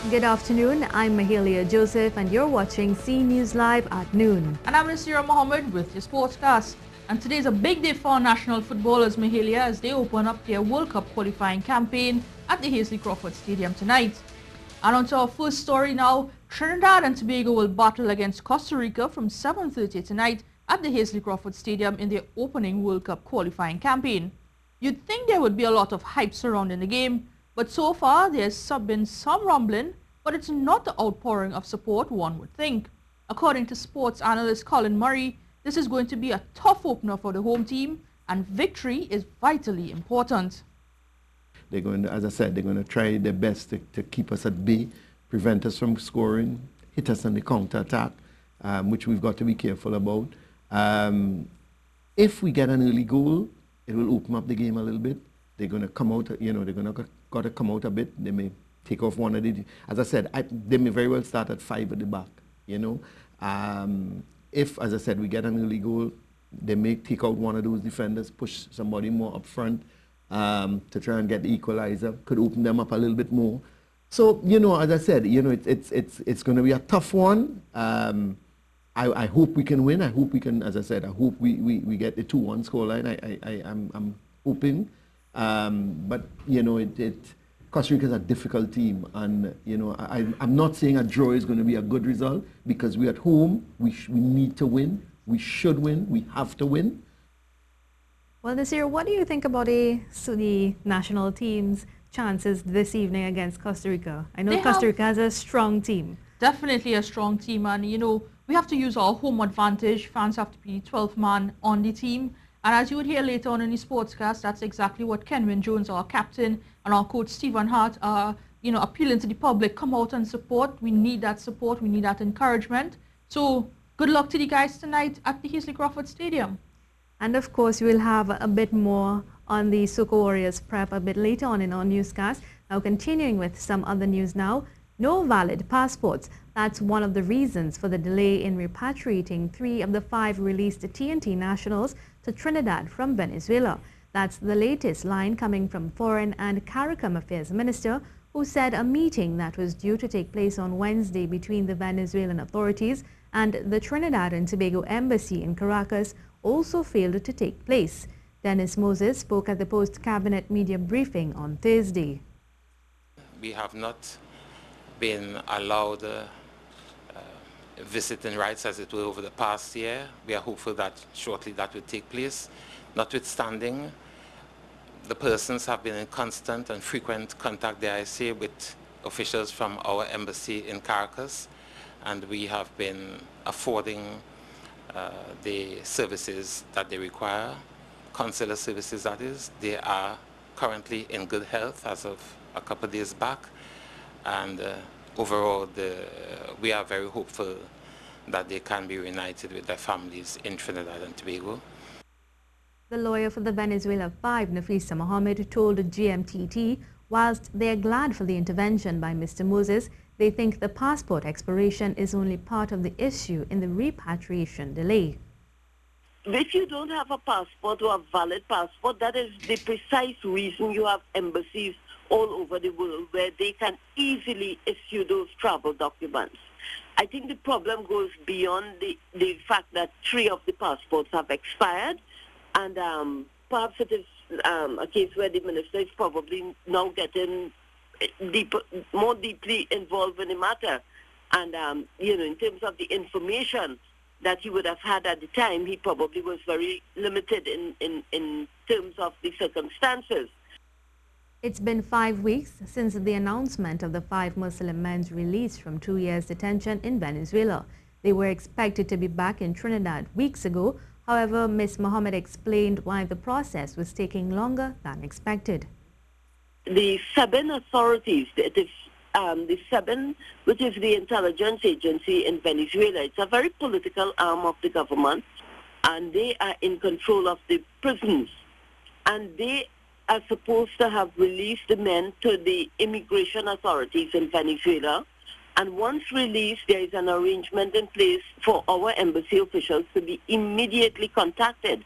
Good afternoon, I'm Mahalia Joseph and you're watching C News Live at noon. And I'm Nasira Mohammed with your sportscast. And today's a big day for our national footballers, Mahalia, as they open up their World Cup qualifying campaign at the Hasely Crawford Stadium tonight. And on to our first story now, Trinidad and Tobago will battle against Costa Rica from 7:30 tonight at the Hasely Crawford Stadium in their opening World Cup qualifying campaign. You'd think there would be a lot of hype surrounding the game, but so far there's been some rumbling, but it's not the outpouring of support one would think. According to sports analyst Colin Murray, this is going to be a tough opener for the home team, and victory is vitally important. They're going to, as I said, they're going to try their best to keep us at bay, prevent us from scoring, hit us on the counter-attack, which we've got to be careful about. If we get an early goal, it will open up the game a little bit. They're going to come out, they're going to got to come out a bit. They may take off one of the, as I said, they may very well start at 5 at the back, If, as I said, we get an early goal, they may take out one of those defenders, push somebody more up front to try and get the equalizer, could open them up a little bit more. So, as I said, it's going to be a tough one. I hope we can win. I hope we can, as I said, I hope we get the 2-1 scoreline. I'm hoping. But, Costa Rica is a difficult team. And, I'm not saying a draw is going to be a good result because we're at home. We need to win. We should win. We have to win. Well, this year, what do you think about the national team's chances this evening against Costa Rica? I know Costa Rica has a strong team. Definitely a strong team, and we have to use our home advantage. Fans have to be 12th man on the team. And as you would hear later on in the sportscast, that's exactly what Kenwin Jones, our captain, and our coach Stephen Hart are, appealing to the public. Come out and support. We need that support. We need that encouragement. So good luck to the guys tonight at the Hasely Crawford Stadium. And of course, we'll have a bit more on the Soca Warriors prep a bit later on in our newscast. Now, continuing with some other news now. No valid passports. That's one of the reasons for the delay in repatriating 3 of the 5 released TNT nationals to Trinidad from Venezuela. That's the latest line coming from Foreign and CARICOM Affairs Minister, who said a meeting that was due to take place on Wednesday between the Venezuelan authorities and the Trinidad and Tobago Embassy in Caracas also failed to take place. Dennis Moses spoke at the post-cabinet media briefing on Thursday. We have not been allowed visiting rights, as it were, over the past year. We are hopeful that shortly that will take place. Notwithstanding, the persons have been in constant and frequent contact, dare I say, with officials from our embassy in Caracas, and we have been affording the services that they require, consular services that is. They are currently in good health as of a couple of days back, and overall we are very hopeful that they can be reunited with their families in Trinidad and Tobago. The lawyer for the Venezuela 5, Nafisa Mohammed, told GMTT whilst they are glad for the intervention by Mr. Moses, they think the passport expiration is only part of the issue in the repatriation delay. If you don't have a passport or a valid passport, that is the precise reason you have embassies all over the world where they can easily issue those travel documents. I think the problem goes beyond the fact that 3 of the passports have expired, and perhaps it is a case where the minister is probably now getting more deeply involved in the matter. And, in terms of the information that he would have had at the time, he probably was very limited in terms of the circumstances. It's been 5 weeks since the announcement of the 5 Muslim men's release from 2 years detention in Venezuela. They were expected to be back in Trinidad weeks ago. However, Ms. Mohammed explained why the process was taking longer than expected. The SEBIN authorities, it is the SEBIN, which is the intelligence agency in Venezuela, it's a very political arm of the government, and they are in control of the prisons. And they are supposed to have released the men to the immigration authorities in Venezuela. And once released, there is an arrangement in place for our embassy officials to be immediately contacted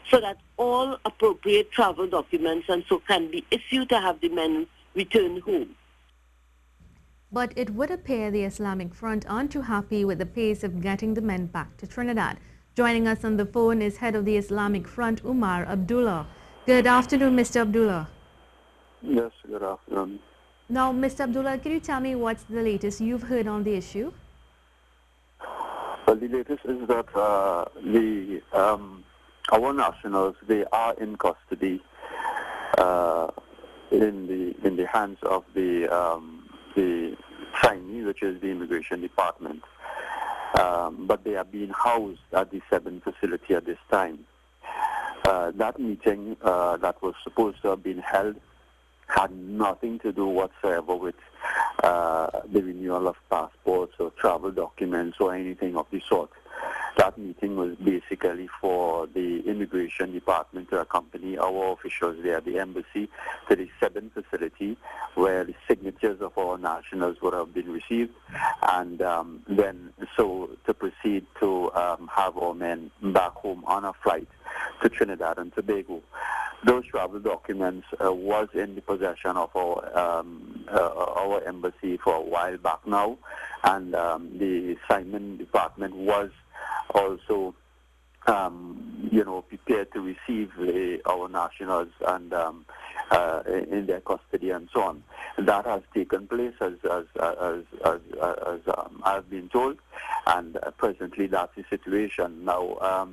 so that all appropriate travel documents and so can be issued to have the men return home. But it would appear the Islamic Front aren't too happy with the pace of getting the men back to Trinidad. Joining us on the phone is head of the Islamic Front, Umar Abdullah. Good afternoon, Mr. Abdullah. Yes, good afternoon. Now, Mr. Abdullah, can you tell me what's the latest you've heard on the issue? Well, the latest is that our nationals, they are in custody in the hands of the signee, which is the Immigration Department. But they are being housed at the 7 facility at this time. That meeting that was supposed to have been held had nothing to do whatsoever with the renewal of passports or travel documents or anything of the sort. That meeting was basically for the Immigration Department to accompany our officials there at the embassy to the 7 facility where the signatures of our nationals would have been received, and then so to proceed to have our men back home on a flight to Trinidad and Tobago. Those travel documents was in the possession of our embassy for a while back now, and the Simon Department was also, prepared to receive our nationals and in their custody and so on. That has taken place as I've been told, and presently that's the situation. Now,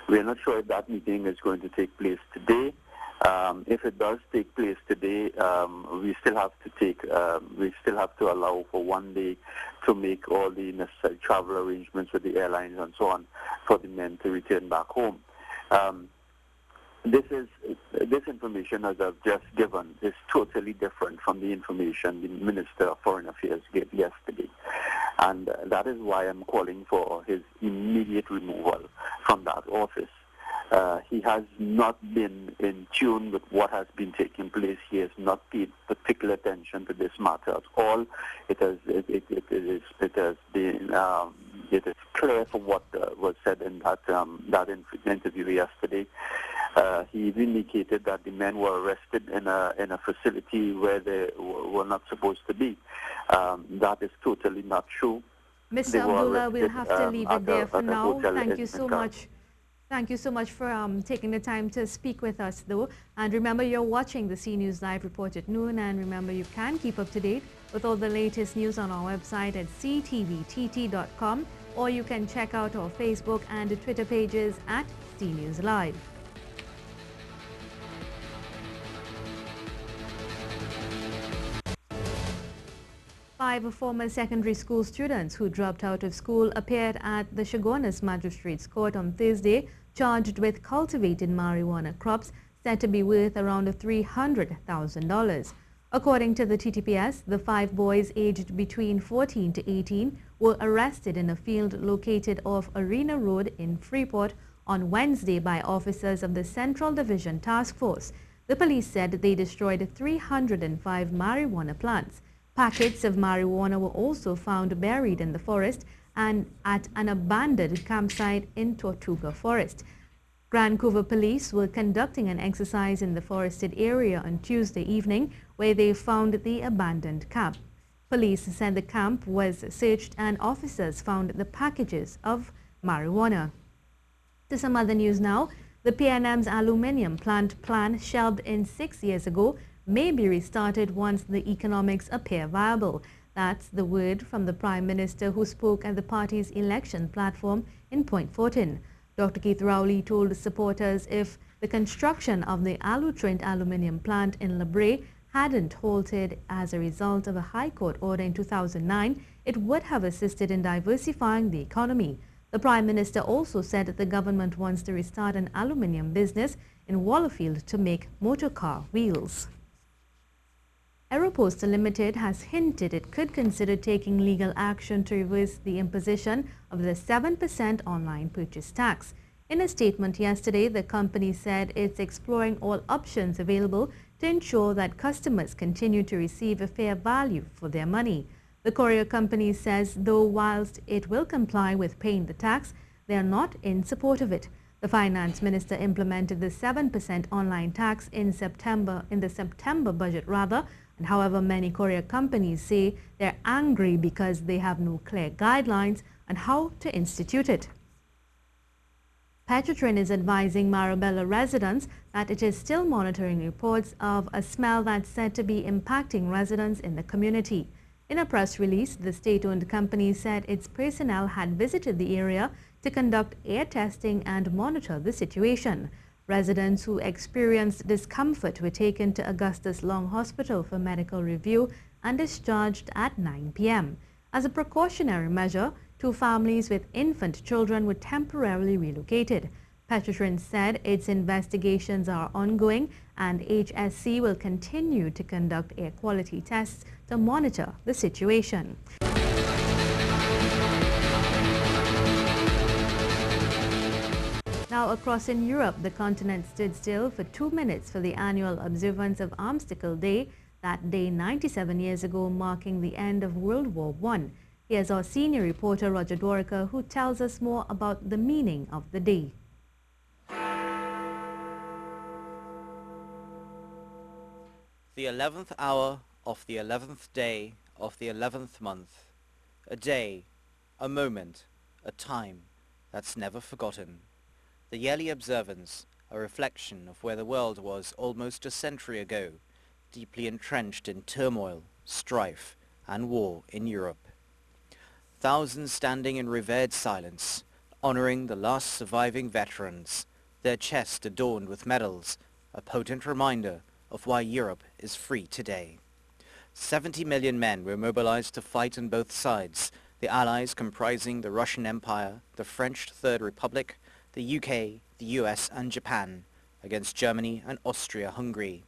we're not sure if that meeting is going to take place today. If it does take place today, we still have to allow for 1 day to make all the necessary travel arrangements with the airlines and so on for the men to return back home. This information, as I've just given, is totally different from the information the Minister of Foreign Affairs gave yesterday. And that is why I'm calling for his immediate removal from that office. He has not been in tune with what has been taking place. He has not paid particular attention to this matter at all. It is clear from what was said in that interview yesterday. He indicated that the men were arrested in a facility where they were not supposed to be. That is totally not true. Mr. Abdullah, we'll have to leave it there for now. Thank you so much. Thank you so much for taking the time to speak with us, though. And remember, you're watching the C News Live Report at noon. And remember, you can keep up to date with all the latest news on our website at ctvtt.com, or you can check out our Facebook and Twitter pages at C News Live. Five former secondary school students who dropped out of school appeared at the Chaguanas Magistrates Court on Thursday, charged with cultivating marijuana crops said to be worth around $300,000. According to the TTPS, the 5 boys aged between 14 to 18 were arrested in a field located off Arena Road in Freeport on Wednesday by officers of the Central Division Task Force. The police said they destroyed 305 marijuana plants. Packets of marijuana were also found buried in the forest and at an abandoned campsite in Tortuga Forest. Vancouver police were conducting an exercise in the forested area on Tuesday evening where they found the abandoned camp. Police said the camp was searched and officers found the packages of marijuana. To some other news now, the PNM's aluminium plant plan shelved in 6 years ago may be restarted once the economics appear viable. That's the word from the Prime Minister who spoke at the party's election platform in Point Fortin. Dr. Keith Rowley told supporters if the construction of the Alutrint aluminium plant in La Brea hadn't halted as a result of a High Court order in 2009, it would have assisted in diversifying the economy. The Prime Minister also said that the government wants to restart an aluminium business in Wallerfield to make motorcar wheels. Aeropost Limited has hinted it could consider taking legal action to reverse the imposition of the 7% online purchase tax. In a statement yesterday, the company said it's exploring all options available to ensure that customers continue to receive a fair value for their money. The courier company says, though whilst it will comply with paying the tax, they are not in support of it. The finance minister implemented the 7% online tax in the September budget And however, many courier companies say they're angry because they have no clear guidelines on how to institute it. Petrotrin is advising Marabella residents that it is still monitoring reports of a smell that's said to be impacting residents in the community. In a press release, the state-owned company said its personnel had visited the area to conduct air testing and monitor the situation. Residents who experienced discomfort were taken to Augustus Long Hospital for medical review and discharged at 9 p.m. As a precautionary measure, 2 families with infant children were temporarily relocated. Petrotrin said its investigations are ongoing and HSC will continue to conduct air quality tests to monitor the situation. Now, across in Europe, the continent stood still for 2 minutes for the annual observance of Armistice Day, that day 97 years ago, marking the end of World War I. Here's our senior reporter, Roger Dwarica, who tells us more about the meaning of the day. The 11th hour of the 11th day of the 11th month. A day, a moment, a time that's never forgotten. The yearly observance, a reflection of where the world was almost a century ago, deeply entrenched in turmoil, strife, and war in Europe. Thousands standing in revered silence, honoring the last surviving veterans, their chests adorned with medals, a potent reminder of why Europe is free today. 70 million men were mobilized to fight on both sides, the Allies comprising the Russian Empire, the French Third Republic, the UK, the US and Japan, against Germany and Austria-Hungary.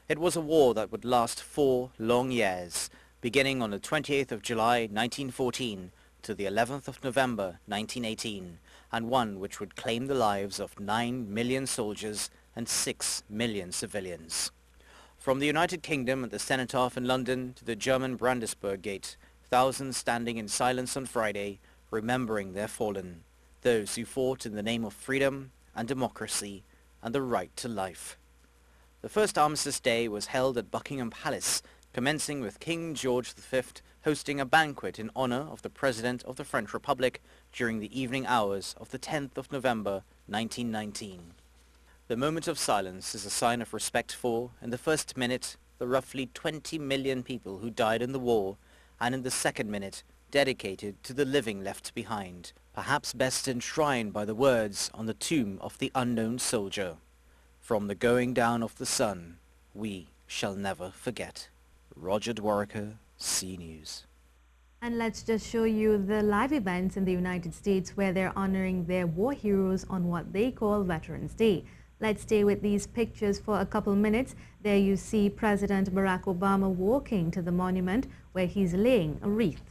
It was a war that would last 4 long years, beginning on the 28th of July 1914 to the 11th of November 1918, and one which would claim the lives of 9 million soldiers and 6 million civilians. From the United Kingdom at the Cenotaph in London to the German Brandenburg Gate, thousands standing in silence on Friday, remembering their fallen, those who fought in the name of freedom and democracy and the right to life. The first Armistice Day was held at Buckingham Palace, commencing with King George V hosting a banquet in honor of the President of the French Republic during the evening hours of the 10th of November 1919. The moment of silence is a sign of respect for, in the first minute, the roughly 20 million people who died in the war, and in the second minute, dedicated to the living left behind, perhaps best enshrined by the words on the tomb of the unknown soldier. From the going down of the sun, we shall never forget. Roger Dwarica, C News. And let's just show you the live events in the United States where they're honoring their war heroes on what they call Veterans Day. Let's stay with these pictures for a couple minutes. There you see President Barack Obama walking to the monument where he's laying a wreath.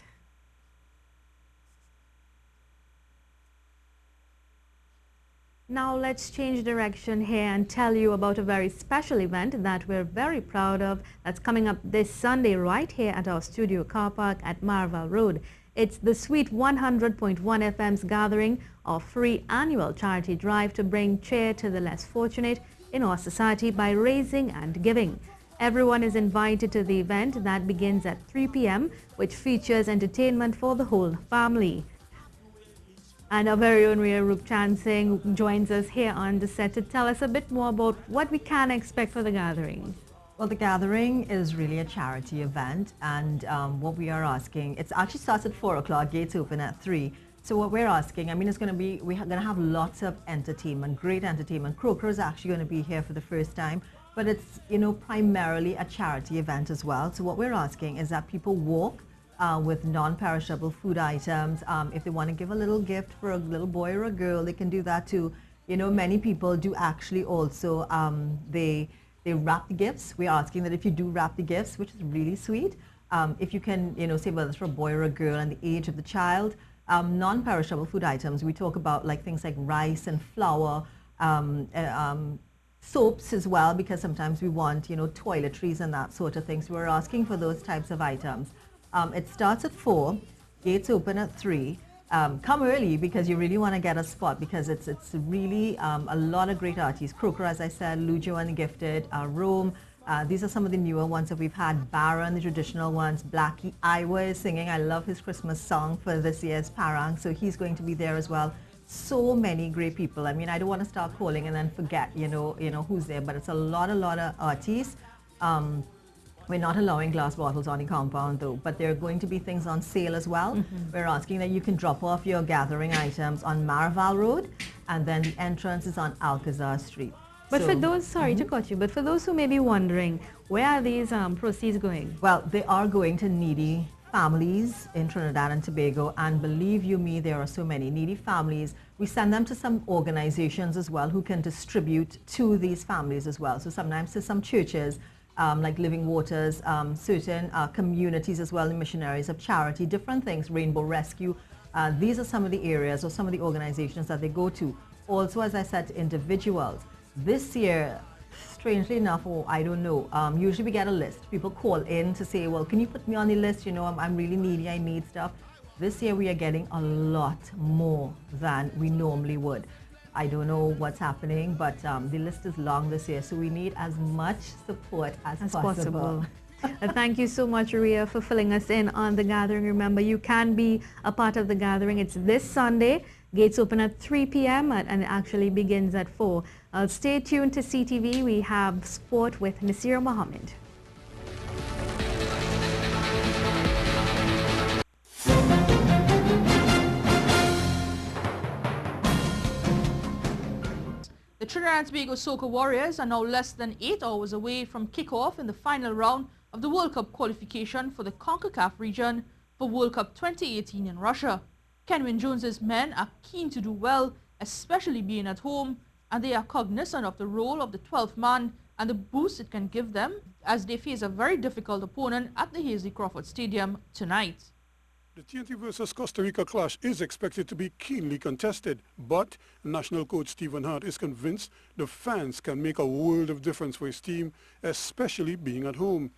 Now let's change direction here and tell you about a very special event that we're very proud of that's coming up this Sunday right here at our studio car park at Marval Road. It's the Sweet 100.1 FM's gathering of free annual charity drive to bring cheer to the less fortunate in our society by raising and giving. Everyone is invited to the event that begins at 3 p.m. which features entertainment for the whole family. And our very own Ria Rupchan Singh joins us here on the set to tell us a bit more about what we can expect for the gathering. Well, the gathering is really a charity event, and what we are asking, it actually starts at 4 o'clock, gates open at 3. So what we're asking, I mean, it's going to be, we're going to have lots of entertainment, great entertainment. Croker is actually going to be here for the first time, but it's, you know, primarily a charity event as well. So what we're asking is that people walk with non-perishable food items. If they want to give a little gift for a little boy or a girl, they can do that too. You know, many people do actually also, they wrap the gifts. We're asking that if you do wrap the gifts, which is really sweet, if you can, you know, say whether it's for a boy or a girl and the age of the child, non-perishable food items, we talk about like things like rice and flour, soaps as well, because sometimes we want, you know, toiletries and that sort of thing. So we're asking for those types of items. It starts at 4, gates open at 3. Come early because you really want to get a spot, because it's really a lot of great artists. Croker, as I said, Lujo and the Gifted, Rome, These are some of the newer ones that we've had. Baron, the traditional ones. Blackie Iowa is singing. I love his Christmas song for this year's Parang, so he's going to be there as well. So many great people. I mean, I don't want to start calling and then forget, you know who's there, but it's a lot of artists. We're not allowing glass bottles on the compound though, but there are going to be things on sale as well. We're asking that you can drop off your gathering items on Maraval Road, and then the entrance is on Alcazar Street. But for those, sorry to cut you, but for those who may be wondering, where are these proceeds going? Well, they are going to needy families in Trinidad and Tobago, and believe you me, there are so many needy families. We send them to some organizations as well who can distribute to these families as well. So sometimes to some churches, like Living Waters, certain communities as well, the missionaries of charity, different things, Rainbow Rescue. These are some of the areas or some of the organizations that they go to. Also, as I said, to individuals. This year, strangely enough, or I don't know, usually we get a list. People call in to say, well, can you put me on the list? You know, I'm really needy, I need stuff. This year we are getting a lot more than we normally would. I don't know what's happening, but the list is long this year, so we need as much support as possible. Thank you so much, Ria, for filling us in on the gathering. Remember, you can be a part of the gathering. It's this Sunday. Gates open at 3 p.m. and it actually begins at 4. Stay tuned to CTV. We have sport with Nasir Mohammed. The Trinidad and Tobago Soca Warriors are now less than 8 hours away from kickoff in the final round of the World Cup qualification for the CONCACAF region for World Cup 2018 in Russia. Kenwin Jones's men are keen to do well, especially being at home, and they are cognizant of the role of the 12th man and the boost it can give them as they face a very difficult opponent at the Hasely Crawford Stadium tonight. The TNT versus Costa Rica clash is expected to be keenly contested, but national coach Stephen Hart is convinced the fans can make a world of difference for his team, especially being at home.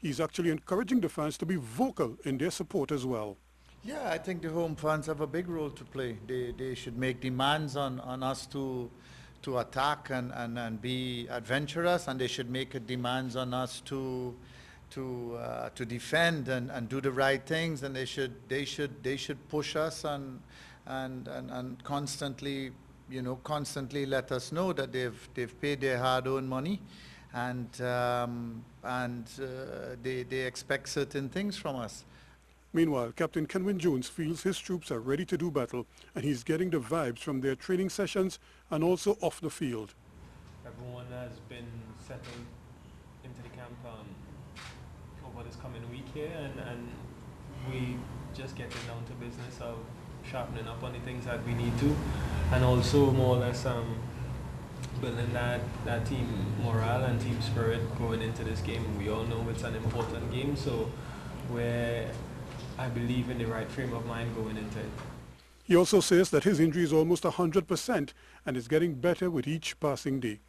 He's actually encouraging the fans to be vocal in their support as well. Yeah, I think the home fans have a big role to play. They should make demands on us to attack and be adventurous, and they should make demands on us to defend and do the right things, and they should push us and constantly, constantly let us know that they've paid their hard-earned money, and they expect certain things from us. Meanwhile, Captain Kenwin Jones feels his troops are ready to do battle, and he's getting the vibes from their training sessions and also off the field. Everyone has been settled into the camp over this coming week here, and we just getting down to business of sharpening up on the things that we need to, and also more or less building that team morale and team spirit going into this game. We all know it's an important game, so we're, I believe, in the right frame of mind going into it. He also says that his injury is almost 100% and is getting better with each passing day.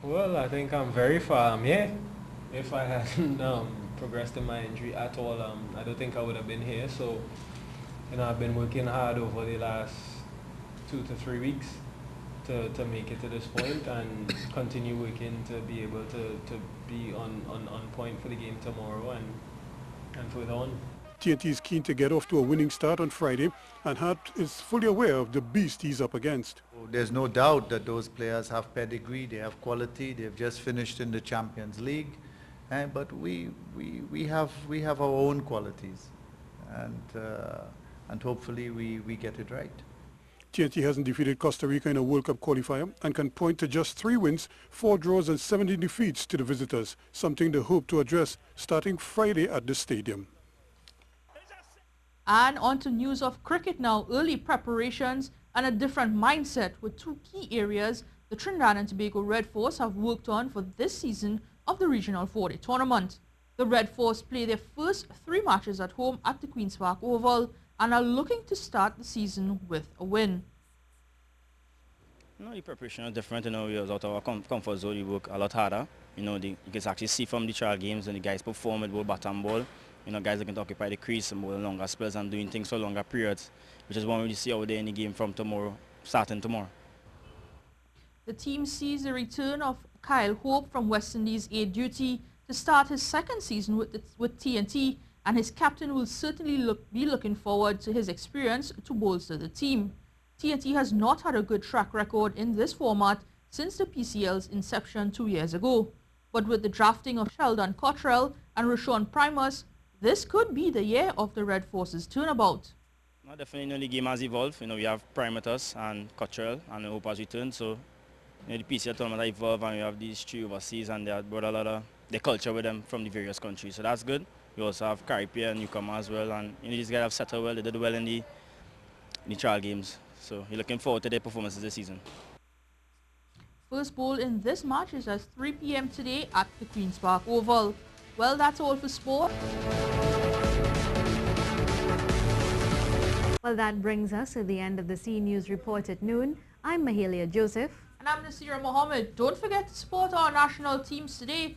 Well, I think I'm very far. Yeah, if I hadn't progressed in my injury at all, I don't think I would have been here. So, I've been working hard over the last 2 to 3 weeks to make it to this point, and continue working to be able to be on point for the game tomorrow and further on. TNT is keen to get off to a winning start on Friday, and Hart is fully aware of the beast he's up against. There's no doubt that those players have pedigree, they have quality, they've just finished in the Champions League, but we have our own qualities, and hopefully we get it right. TNT hasn't defeated Costa Rica in a World Cup qualifier and can point to just 3 wins, 4 draws and 70 defeats to the visitors, something they hope to address starting Friday at the stadium. And on to news of cricket now. Early preparations and a different mindset were 2 key areas the Trinidad and Tobago Red Force have worked on for this season of the Regional 4-Day tournament. The Red Force play their first 3 matches at home at the Queen's Park Oval and are looking to start the season with a win. The preparation is different. We was out of our comfort zone. We work a lot harder. You can actually see from the trial games when the guys perform with ball, bat and ball. Guys are going to occupy the crease and more longer spells and doing things for longer periods, which is what we see out there in the game from tomorrow, starting tomorrow. The team sees the return of Kyle Hope from West Indies A duty to start his second season with TNT, and his captain will certainly be looking forward to his experience to bolster the team. TNT has not had a good track record in this format since the PCL's inception 2 years ago. But with the drafting of Sheldon Cottrell and Rashawn Primus, this could be the year of the Red Force's turnabout. No, definitely, the game has evolved. We have Primatus and Cottrell and Hope has returned. So, the PCL tournament has evolved, and we have these three overseas, and they have brought a lot of the culture with them from the various countries. So that's good. We also have Caribbean newcomer as well, and these guys have settled well. They did well in the trial games. So you're looking forward to their performances this season. First ball in this match is at 3 p.m. today at the Queen's Park Oval. Well, that's all for sport. Well, that brings us to the end of the C News Report at noon. I'm Mahalia Joseph. And I'm Nasira Mohammed. Don't forget to support our national teams today